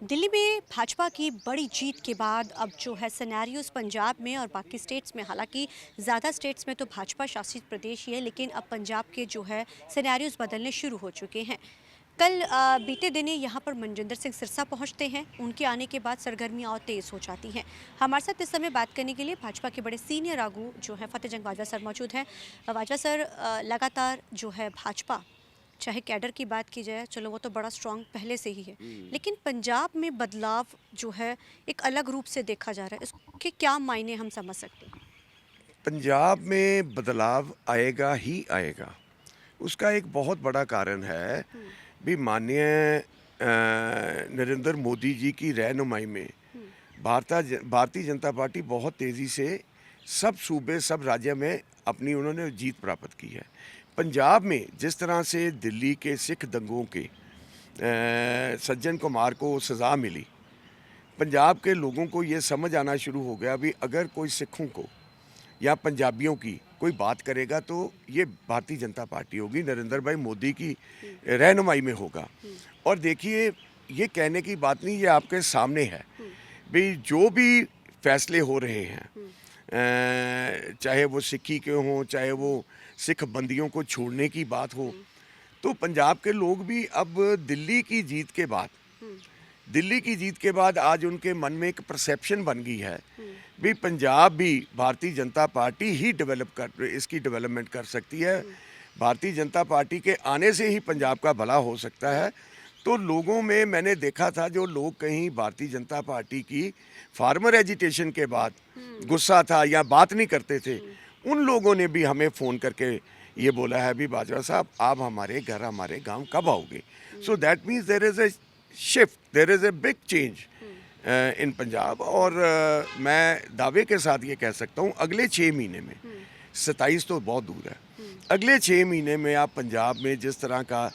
दिल्ली में भाजपा की बड़ी जीत के बाद अब जो है सिनेरियोज पंजाब में और बाकी स्टेट्स में, हालांकि ज़्यादा स्टेट्स में तो भाजपा शासित प्रदेश ही है, लेकिन अब पंजाब के जो है सिनेरियोज बदलने शुरू हो चुके हैं। कल बीते दिन ही यहाँ पर मनजिंदर सिंह सिरसा पहुँचते हैं। उनके आने के बाद सरगर्मियाँ और तेज़ हो जाती हैं। हमारे साथ इस समय बात करने के लिए भाजपा के बड़े सीनियर आगू जो है फतेह जंग बाजवा सर मौजूद हैं। बाजवा सर, लगातार जो है भाजपा, चाहे कैडर की बात की जाए, चलो वो तो बड़ा स्ट्रांग पहले से ही है, लेकिन पंजाब में बदलाव जो है एक अलग रूप से देखा जा रहा है। इसके क्या मायने हम समझ सकते हैं? पंजाब में बदलाव आएगा ही आएगा। उसका एक बहुत बड़ा कारण है हम्म, भी माननीय नरेंद्र मोदी जी की रहनुमाई में हम्म, भारतीय जनता पार्टी बहुत तेज़ी से सब सूबे सब राज्य में अपनी उन्होंने जीत प्राप्त की है। पंजाब में जिस तरह से दिल्ली के सिख दंगों के सज्जन कुमार को सज़ा मिली, पंजाब के लोगों को ये समझ आना शुरू हो गया भी अगर कोई सिखों को या पंजाबियों की कोई बात करेगा तो ये भारतीय जनता पार्टी होगी, नरेंद्र भाई मोदी की रहनुमाई में होगा। हम्म, और देखिए, ये कहने की बात नहीं, ये आपके सामने है हम्म, भाई। जो भी फैसले हो रहे हैं, हम्म, चाहे वो सिक्की के हों, चाहे वो सिख बंदियों को छोड़ने की बात हो, हम्म, तो पंजाब के लोग भी अब हम्म, दिल्ली की जीत के बाद आज उनके मन में एक परसेप्शन बन गई है हम्म, भी पंजाब भी भारतीय जनता पार्टी ही इसकी डेवलपमेंट कर सकती है। हम्म, भारतीय जनता पार्टी के आने से ही पंजाब का भला हो सकता है। तो लोगों में मैंने देखा था, जो लोग कहीं भारतीय जनता पार्टी की फार्मर एजिटेशन के बाद हम्म, गुस्सा था या बात नहीं करते थे, हम्म, उन लोगों ने भी हमें फ़ोन करके ये बोला है भी बाजवा साहब, आप हमारे घर हमारे गांव कब आओगे। So that means there is a shift, there is a big change in Punjab. और मैं दावे के साथ ये कह सकता हूँ, अगले 6 महीने में, हम्म, 27 तो बहुत दूर है, हम्म, अगले 6 महीने में आप पंजाब में जिस तरह का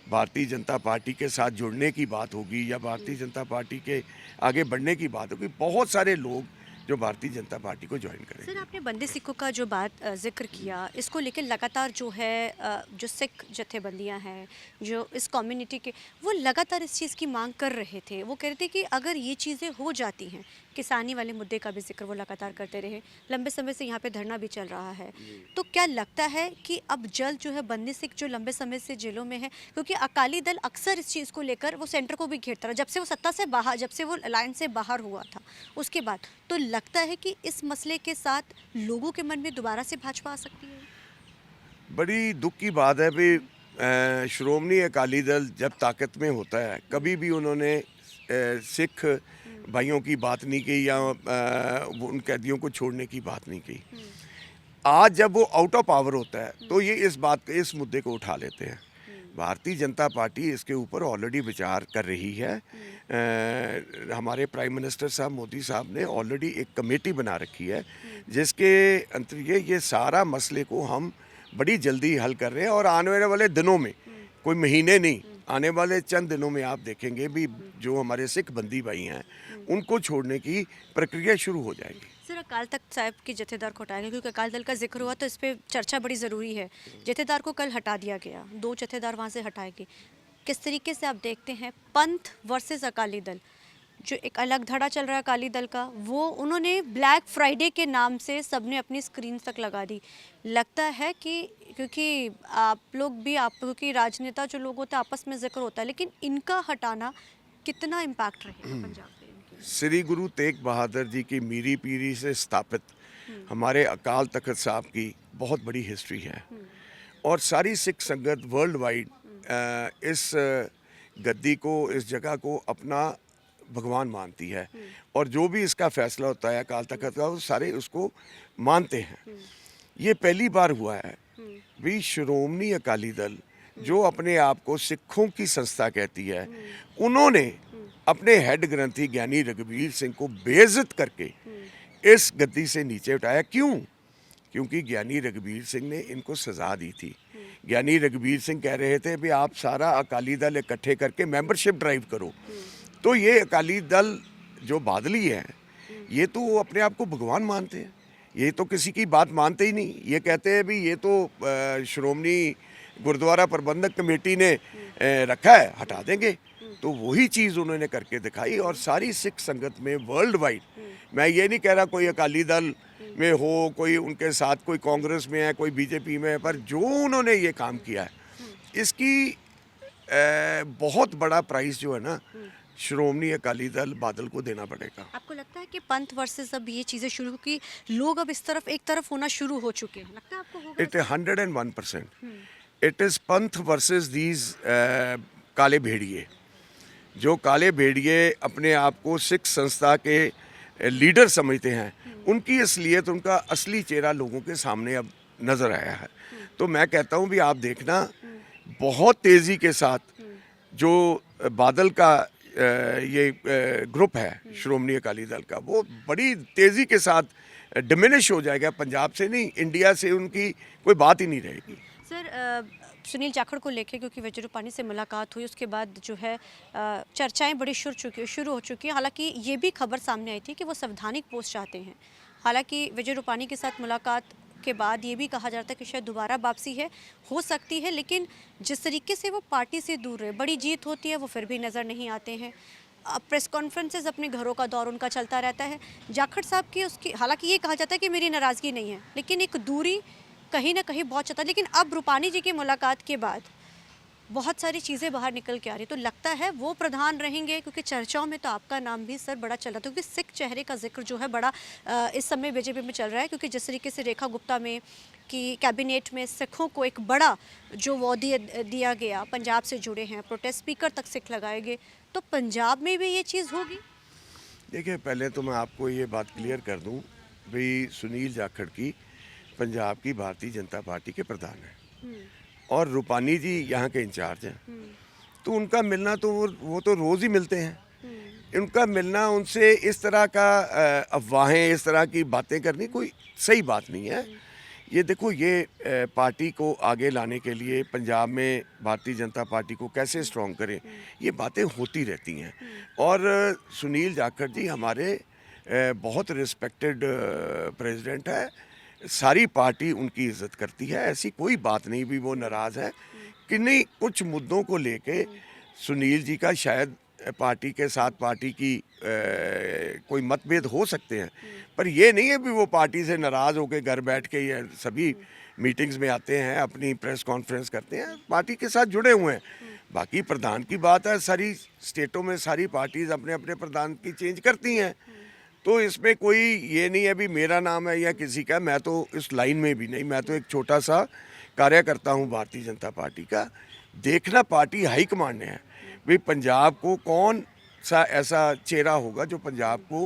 भारतीय जनता पार्टी के साथ जुड़ने की बात होगी या भारतीय जनता पार्टी के आगे बढ़ने की बात होगी, बहुत सारे लोग जो भारतीय जनता पार्टी को ज्वाइन सर, करेंगे। आपने बंदी सिखों का जो बात जिक्र किया, इसको लेकर लगातार जो है जो सिख जत्थेबंदियां हैं, जो इस कम्युनिटी के, वो लगातार इस चीज़ की मांग कर रहे थे। वो कह रहे थे कि अगर ये चीज़ें हो जाती हैं, किसानी वाले मुद्दे का भी जिक्र वो लगातार करते रहे। लंबे समय से यहाँ पे धरना भी चल रहा है। तो क्या लगता है कि अब जल्द जो है बंदी सिख जो लंबे समय से जेलों में है, क्योंकि अकाली दल अक्सर इस चीज़ को लेकर वो सेंटर को भी घेरता रहा, जब से वो सत्ता से बाहर, जब से वो अलायंस से बाहर हुआ था उसके बाद। तो लगता है कि इस मसले के साथ लोगों के मन में दोबारा से भाजपा आ सकती है? बड़ी दुख की बात है भी, श्रोमणी अकाली दल जब ताकत में होता है, हम्म, कभी भी उन्होंने सिख हम्म, भाइयों की बात नहीं की या हम्म, वो उन कैदियों को छोड़ने की बात नहीं की। हम्म, आज जब वो आउट ऑफ पावर होता है हम्म, तो ये इस मुद्दे को उठा लेते हैं। हम्म, भारतीय जनता पार्टी इसके ऊपर ऑलरेडी विचार कर रही है। हम्म, हमारे प्राइम मिनिस्टर साहब मोदी साहब ने ऑलरेडी एक कमेटी बना रखी है, हम्म, जिसके अंतर्गत ये सारा मसले को हम बड़ी जल्दी हल कर रहे हैं। और आने वाले दिनों में, हम्म, कोई महीने नहीं, हम्म, आने वाले चंद दिनों में आप देखेंगे भी हम्म, जो हमारे सिख बंदी भाई हैं, हम्म। उनको छोड़ने की प्रक्रिया शुरू हो जाएगी। सर, अकाल तख्त साहिब के जत्थेदार को हटाया गया, क्योंकि अकाल दल का जिक्र हुआ तो इस पे चर्चा बड़ी ज़रूरी है। जत्थेदार को कल हटा दिया गया, 2 जत्थेदार वहाँ से हटाए गए। किस तरीके से आप देखते हैं पंथ वर्सेस अकाली दल, जो एक अलग धड़ा चल रहा है अकाली दल का, वो उन्होंने ब्लैक फ्राइडे के नाम से सबने अपनी स्क्रीन तक लगा दी। लगता है कि क्योंकि आप लोग भी, आप क्योंकि राजनेता जो लोग होते हैं आपस में जिक्र होता है, लेकिन इनका हटाना कितना इम्पैक्ट रहेगा पंजाब पे इनके? श्री गुरु तेग बहादुर जी की मीरी पीरी से स्थापित हम्म, हमारे अकाल तख्त साहब की बहुत बड़ी हिस्ट्री है। हम्म, और सारी सिख संगत वर्ल्ड वाइड हम्म, इस गद्दी को, इस जगह को अपना भगवान मानती है। हम्म, और जो भी इसका फैसला होता है अकाल तख्त का, वो सारे उसको मानते हैं। हम्म, ये पहली बार हुआ है हम्म, भी श्रोमणी अकाली दल, हम्म, जो अपने आप को सिखों की संस्था कहती है, हम्म, उन्होंने हम्म, अपने हेड ग्रंथी ज्ञानी रघुवीर सिंह को बेइज्जत करके हम्म, इस गद्दी से नीचे उठाया। क्यों? क्योंकि ज्ञानी रघुवीर सिंह ने इनको सजा दी थी। हम्म, ज्ञानी रघुवीर सिंह कह रहे थे भी आप सारा अकाली दल इकट्ठे करके मेंबरशिप ड्राइव करो। हम्म, तो ये अकाली दल जो बादली है, हम्म, ये तो अपने आप को भगवान मानते हैं, ये तो किसी की बात मानते ही नहीं। ये कहते हैं भी ये तो श्रोमणी गुरुद्वारा प्रबंधक कमेटी ने हम्म, रखा है, हटा देंगे। तो वही चीज़ उन्होंने करके दिखाई। और सारी सिख संगत में वर्ल्ड वाइड, मैं ये नहीं कह रहा कोई अकाली दल में हो, कोई उनके साथ कोई कांग्रेस में है, कोई बीजेपी में है, पर जो उन्होंने ये काम किया है इसकी बहुत बड़ा प्राइस जो है ना श्रोमणी अकाली दल बादल को देना पड़ेगा। आपको लगता है कि पंथ वर्सेस अब ये चीज़ें शुरू हो कि लोग अब इस तरफ एक तरफ होना शुरू हो चुके हैं, लगता है आपको होगा? इट 101%। इट इज़ पंथ वर्सेस दीज काले भेड़िए। जो काले भेड़िए अपने आप को सिख संस्था के लीडर समझते हैं, उनकी असलियत, उनका असली चेहरा लोगों के सामने अब नज़र आया है। तो मैं कहता हूँ भी आप देखना बहुत तेज़ी के साथ जो बादल का ये ग्रुप है श्रोमणी अकाली दल का, वो बड़ी तेज़ी के साथ डिमिनिश हो जाएगा। पंजाब से नहीं, इंडिया से उनकी कोई बात ही नहीं रहेगी। सर सुनील जाखड़ को लेके क्योंकि विजय रूपाणी से मुलाकात हुई, उसके बाद जो है चर्चाएं बड़ी शुरू हो चुकी हैं। हालांकि ये भी खबर सामने आई थी कि वो संवैधानिक पोस्ट चाहते हैं। हालांकि विजय रूपाणी के साथ मुलाकात के बाद ये भी कहा जा रहा था कि शायद दोबारा वापसी हो सकती है, लेकिन जिस तरीके से वो पार्टी से दूर रहे, बड़ी जीत होती है, वो फिर भी नज़र नहीं आते हैं। प्रेस कॉन्फ्रेंसेस, अपने घरों का दौर उनका चलता रहता है। जाखड़ साहब की उसकी, हालांकि ये कहा जाता है कि मेरी नाराज़गी नहीं है, लेकिन एक दूरी कहीं ना कहीं बहुत चलता है। लेकिन अब रूपाणी जी की मुलाकात के बाद बहुत सारी चीज़ें बाहर निकल के आ रही, तो लगता है वो प्रधान रहेंगे, क्योंकि चर्चाओं में तो आपका नाम भी सर बड़ा चल रहा था, क्योंकि सिख चेहरे का जिक्र जो है बड़ा इस समय बीजेपी में चल रहा है। क्योंकि जिस तरीके से रेखा गुप्ता में कि कैबिनेट में सिखों को एक बड़ा जो वो दिया गया, पंजाब से जुड़े हैं, प्रोटेस्ट स्पीकर तक सिख लगाए गए, तो पंजाब में भी ये चीज़ होगी। देखिए, पहले तो मैं आपको ये बात क्लियर कर दूं भाई, सुनील जाखड़ की पंजाब की भारतीय जनता पार्टी के प्रधान हैं और रूपाणी जी यहाँ के इंचार्ज हैं। तो उनका मिलना तो वो तो रोज़ ही मिलते हैं। उनका मिलना, उनसे इस तरह का अफवाहें, इस तरह की बातें करनी कोई सही बात नहीं है। ये देखो, ये पार्टी को आगे लाने के लिए, पंजाब में भारतीय जनता पार्टी को कैसे स्ट्रॉन्ग करें, ये बातें होती रहती हैं। और सुनील जाखड़ जी हमारे बहुत रिस्पेक्टेड प्रेसिडेंट है। सारी पार्टी उनकी इज्जत करती है, ऐसी कोई बात नहीं भी वो नाराज़ है कि नहीं। कुछ मुद्दों को लेके सुनील जी का शायद पार्टी के साथ पार्टी की कोई मतभेद हो सकते हैं, पर ये नहीं है भी वो पार्टी से नाराज़ होकर घर बैठ के ये सभी मीटिंग्स में आते हैं, अपनी प्रेस कॉन्फ्रेंस करते हैं, पार्टी के साथ जुड़े हुए हैं। बाकी प्रधान की बात है, सारी स्टेटों में सारी पार्टीज़ अपने अपने प्रधान की चेंज करती हैं, तो इसमें कोई ये नहीं है भी मेरा नाम है या किसी का। मैं तो इस लाइन में भी नहीं, मैं तो एक छोटा सा कार्यकर्ता हूँ भारतीय जनता पार्टी का। देखना पार्टी हाईकमांड ने है भाई, पंजाब को कौन सा ऐसा चेहरा होगा जो पंजाब को,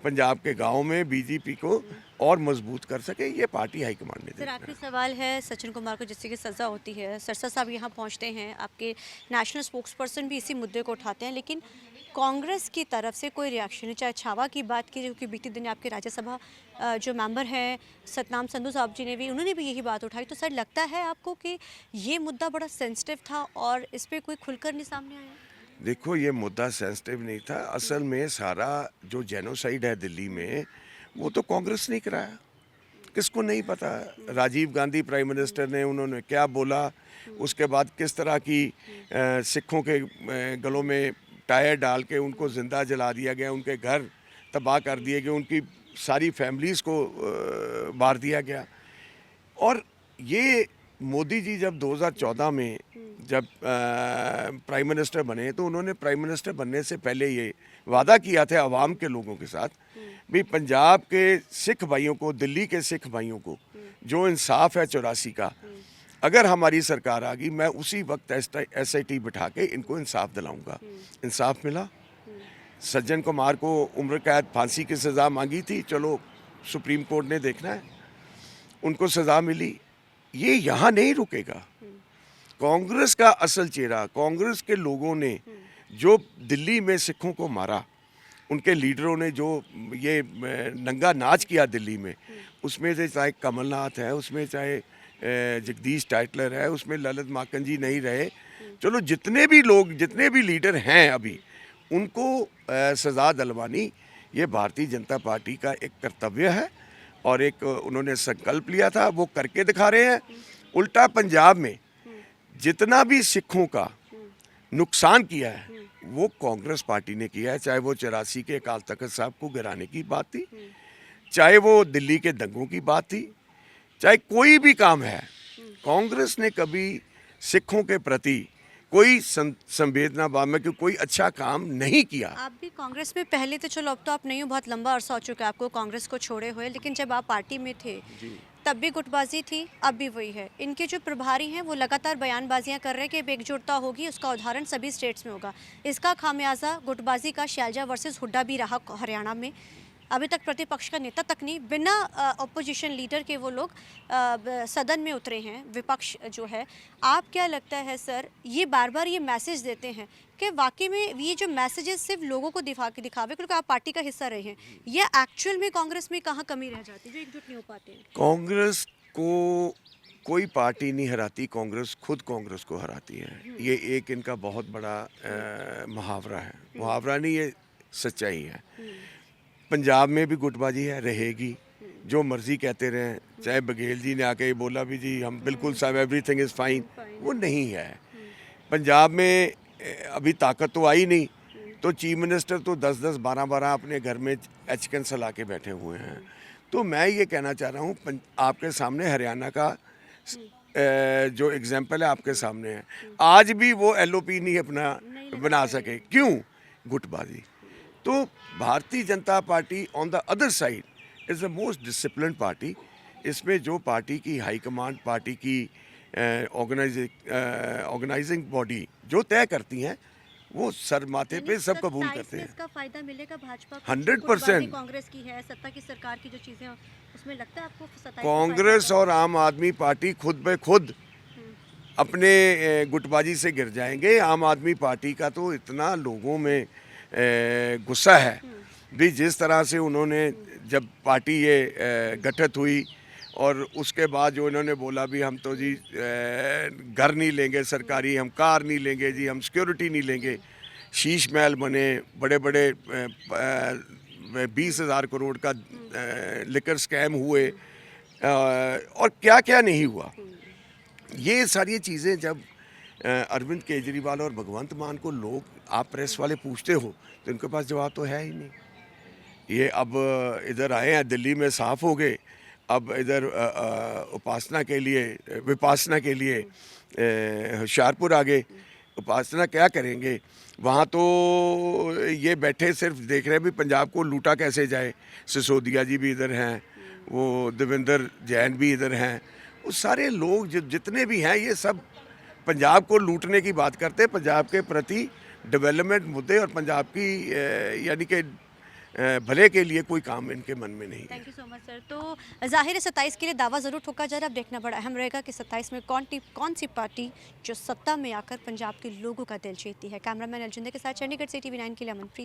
पंजाब के गांव में बीजेपी को और मजबूत कर सके, ये पार्टी हाईकमांड ने। सर आखिरी सवाल है, सचिन कुमार को जिससे कि सज़ा होती है, सरसा साहब यहाँ पहुँचते हैं, आपके नेशनल स्पोक्स पर्सन भी इसी मुद्दे को उठाते हैं, लेकिन कांग्रेस की तरफ से कोई रिएक्शन नहीं। चाहे छावा की बात की, क्योंकि बीते दिन आपके राज्यसभा जो मेंबर हैं सतनाम संधू साहब जी ने भी, उन्होंने भी यही बात उठाई। तो सर लगता है आपको कि ये मुद्दा बड़ा सेंसिटिव था और इस पर कोई खुलकर नहीं सामने आया? देखो, ये मुद्दा सेंसिटिव नहीं था। असल में सारा जो जेनोसाइड है दिल्ली में, वो तो कांग्रेस ने कराया। किसको नहीं पता? राजीव गांधी प्राइम मिनिस्टर ने, उन्होंने क्या बोला, उसके बाद किस तरह की सिखों के गलों में टायर डाल के उनको ज़िंदा जला दिया गया, उनके घर तबाह कर दिए गए, उनकी सारी फैमिलीज़ को मार दिया गया। और ये मोदी जी जब 2014 में जब प्राइम मिनिस्टर बने, तो उन्होंने प्राइम मिनिस्टर बनने से पहले ये वादा किया था आवाम के लोगों के साथ भी, पंजाब के सिख भाइयों को, दिल्ली के सिख भाइयों को जो इंसाफ है 84 का, अगर हमारी सरकार आ गई, मैं उसी वक्त SIT बिठा के इनको इंसाफ दिलाऊंगा। इंसाफ मिला। सज्जन कुमार को उम्र कैद, फांसी की सज़ा मांगी थी, चलो सुप्रीम कोर्ट ने देखना है, उनको सज़ा मिली। ये यहाँ नहीं रुकेगा। कांग्रेस का असल चेहरा, कांग्रेस के लोगों ने जो दिल्ली में सिखों को मारा, उनके लीडरों ने जो ये नंगा नाच किया दिल्ली में, उसमें से चाहे कमलनाथ है, उसमें चाहे जगदीश टाइटलर है, उसमें ललित माकन जी नहीं रहे, चलो जितने भी लोग, जितने भी लीडर हैं अभी, उनको सज़ा दिलवानी ये भारतीय जनता पार्टी का एक कर्तव्य है और एक उन्होंने संकल्प लिया था, वो करके दिखा रहे हैं। उल्टा पंजाब में जितना भी सिखों का नुकसान किया है वो कांग्रेस पार्टी ने किया है, चाहे वो 84 के अकाल तख्त साहब को गिराने की बात थी, चाहे वो दिल्ली के दंगों की बात थी, चाहे कोई भी काम है, कांग्रेस ने कभी सिखों के प्रति कोई संवेदना भाव में कोई अच्छा काम नहीं किया। आप भी कांग्रेस में पहले तो, चलो अब तो आप नहीं हो, बहुत लंबा अरसा हो चुका है आपको कांग्रेस को छोड़े हुए, लेकिन जब आप पार्टी में थे तब भी गुटबाजी थी, अब भी वही है। इनके जो प्रभारी हैं वो लगातार बयानबाजियां कर रहे हैं कि अब एकजुटता होगी, उसका उदाहरण सभी स्टेट्स में होगा। इसका खामियाजा गुटबाजी का शैलजा वर्सेस हुड्डा भी रहा हरियाणा में। अभी तक प्रतिपक्ष का नेता तक नहीं, बिना अपोजिशन लीडर के वो लोग सदन में उतरे हैं, विपक्ष जो है। आप क्या लगता है सर, ये बार बार ये मैसेज देते हैं कि वाकई में ये जो मैसेजेस सिर्फ लोगों को दिखावे, क्योंकि आप पार्टी का हिस्सा रहे हैं, ये एक्चुअल में कांग्रेस में कहाँ कमी रह जाती है जो एकजुट नहीं हो पाते हैं? कांग्रेस को कोई पार्टी नहीं हराती, कांग्रेस खुद कांग्रेस को हराती है। ये एक इनका बहुत बड़ा मुहावरा है, मुहावरा नहीं, ये सच्चाई है। पंजाब में भी गुटबाजी है, रहेगी, जो मर्जी कहते रहें, चाहे बघेल जी ने आके बोला भी जी हम बिल्कुल सब एवरीथिंग इज़ फाइन, वो नहीं है। पंजाब में अभी ताकत तो आई नहीं, तो चीफ मिनिस्टर तो 10-10, 12-12 अपने घर में एचकन सला के बैठे हुए हैं। तो मैं ये कहना चाह रहा हूँ, आपके सामने हरियाणा का जो एग्जाम्पल है आपके सामने है। आज भी वो एलओपी नहीं अपना बना सके, क्यों? गुटबाजी। तो Bharatiya Janata party on the other side is the most discipline party. इसमें जो पार्टी की हाई कमांड, पार्टी की ऑर्गेनाइजिंग बॉडी जो तय करती हैं, वो सर माथे पे सब कबूल करते हैं। इसका फायदा मिलेगा भाजपा को? 100% कांग्रेस की है, सत्ता की सरकार की जो चीजें हैं, उसमें लगता है आपको 27 कांग्रेस और आम आदमी पार्टी खुद ब खुद अपने गुटबाजी से गिर जाएंगे। आम आदमी पार्टी का तो इतना लोगों में गुस्सा है भी, जिस तरह से उन्होंने जब पार्टी ये गठित हुई और उसके बाद जो इन्होंने बोला भी हम तो जी घर नहीं लेंगे सरकारी, हम कार नहीं लेंगे जी, हम सिक्योरिटी नहीं लेंगे, शीश महल बने, बड़े बड़े 20,000 करोड़ का लिकर स्कैम हुए, और क्या क्या नहीं हुआ। ये सारी चीज़ें जब अरविंद केजरीवाल और भगवंत मान को लोग, आप प्रेस वाले पूछते हो तो इनके पास जवाब तो है ही नहीं। ये अब इधर आए हैं, दिल्ली में साफ हो गए, अब इधर उपासना के लिए, विपासना के लिए होशियारपुर आ गए। उपासना क्या करेंगे वहाँ? तो ये बैठे सिर्फ देख रहे हैं भी पंजाब को लूटा कैसे जाए। सिसोदिया जी भी इधर हैं, वो देवेंद्र जैन भी इधर हैं, वो सारे लोग जितने भी हैं, ये सब पंजाब को लूटने की बात करते हैं। पंजाब के प्रति डेवलपमेंट मुद्दे और पंजाब की यानी कि भले के लिए कोई काम इनके मन में नहीं है। Thank you so much sir. तो जाहिर है 27 के लिए दावा ज़रूर ठोका जा रहा है, अब देखना बड़ा अहम रहेगा कि 27 में कौन सी पार्टी जो सत्ता में आकर पंजाब के लोगों का दिल जीतती है। कैमरामैन अर्जुन के साथ चंडीगढ़ से TV9 के लिए अमनप्रीत।